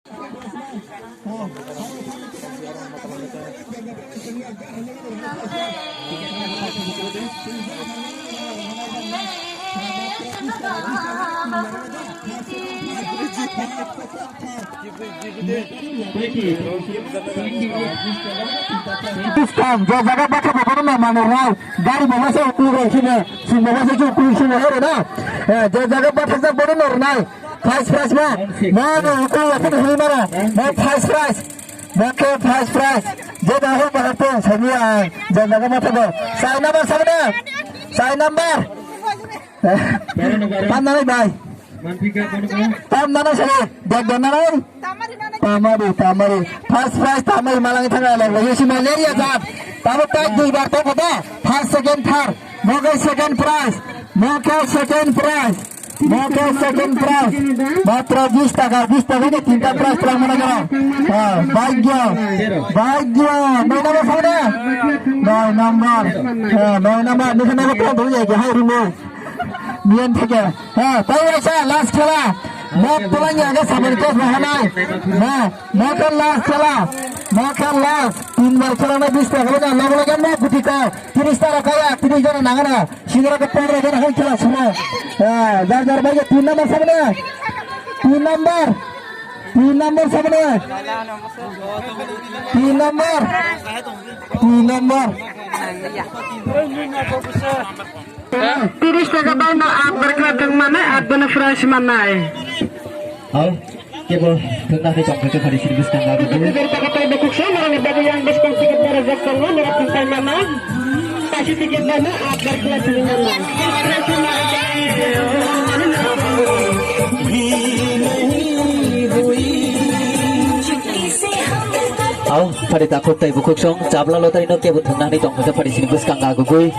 jaga baca bagaimana manual dari bahasa ukuran sini, sini bahasa ukuran sini ada na, jaga baca bagaimana normal, price mah, mana ukuran apa tu mana, mana price, maka price, jaga apa bahagian semua, jaga baca ber, saya number, mana bay. Tam mana sini? Jaga mana? Tamari. First prize tamari malang tengah lagi. Yesi malaria jat. Tamu tag dua bar tu kata. First, second, third. Moga second prize. Matra 20 taka ni 3 prize terang mana kau? Bagyo. Mana sana? Number. Ni sana apa tu je? Jahai rumah. Nian থেকে তাই আছে last খেলা mock তোলাঙ্গে আগে সামরিকস মহানায় মকের last 3 বার খেলানো 20 টাকা না লগে লগে না গুটি কর 30 টাকা কায়া 30 জন নাগানা সিঙ্গারাকে 15 জন হই খেলা শুনো যার ভাই 3 নাম্বার সামনে 3 নাম্বার সামনে 3 নাম্বার 30 টাকা দাও না আট berkeladang mana at benefras mana cable tengah di kompeten hari sini bisa nggak begitu. Kata bekuksa orang bagi yang diskonsikan para zakkarnya merapikan mana kasih tiket mana at berkeladang mana Aw, pada takut tay bukuk song, cabla lo tadi no kebut tengah ni tong kita pada sini bus kangga gugui.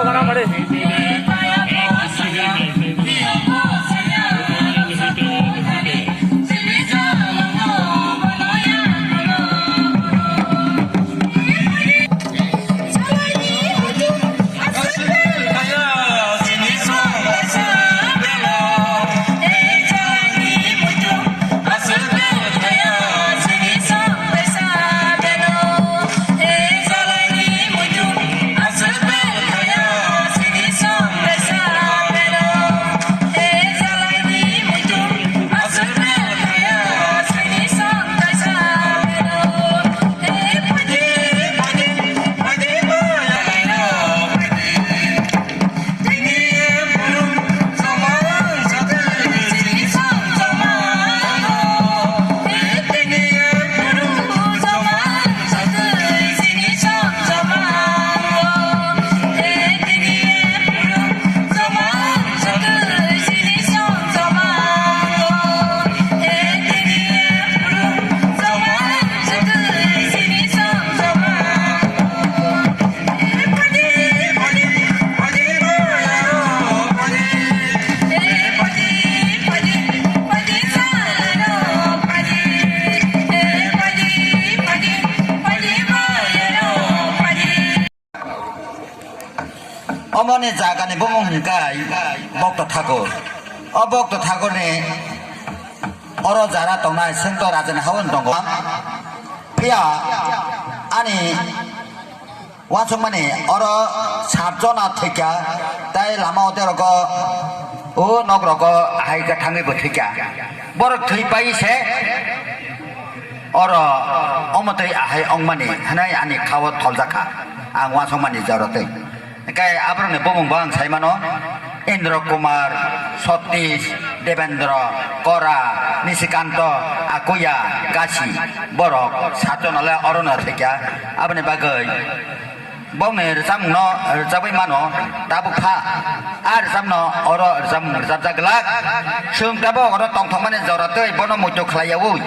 Ganau pade. অমনে জাগানে বমংকাই Bakht Thakur অবক্ত ঠাকুরনে or যারা তংনাই Saint রাজন হাওন দङ ফিয়া আনি ওয়াসং মানে or সাতজনা থেকা তাই লামাও দেরগ ও নগরগ হাইকা থাঙ্গিবো থেকা বড় থৈ পাইছে or অমতৈ আহাই অংমানি হানাই আনি খাওয়া থলজাখা আং ওয়াসং মানে জরতে Kaya abang ni bumung bang saya mano Indra Kumar, Sotis, Devendra, Kora, Nisikanto, Akuya, Gashi, Borok, satu nolak orang nolak ya. Abang ni bagai bông này xăm nó xăm với man nó ta bục pha à xăm nó ở đó xăm ra cái lát xương ta bóc nó tòng thòng man này giờ đó tới bông nó một chục khai vui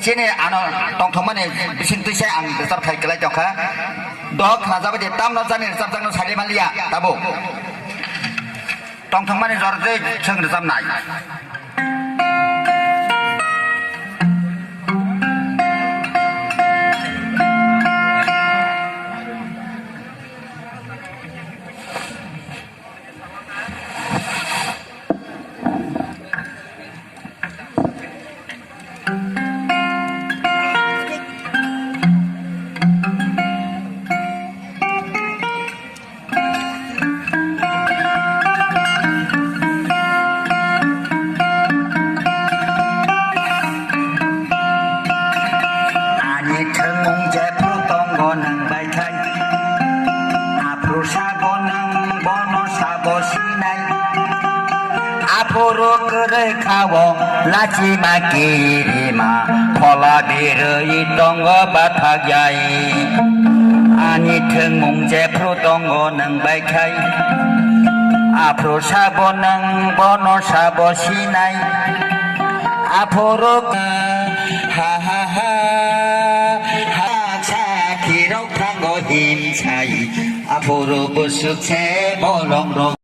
xin này anh nó tòng thòng man này xin tôi sẽ ăn để sắp khai cái lại cho khá đó khá ra bây giờ tam nó ra này sắp nó xài đi man lia ta bục tòng thòng man này giờ đó tới xương được xăm này Apuro kere kawo laci makirima pola birui tongo batagyai ani tengmung je pro tongo nang baikai apro sabo nang bono sabo sinai apuro ha ha ha ha cha kirok tango him chai apuro busuk che bolong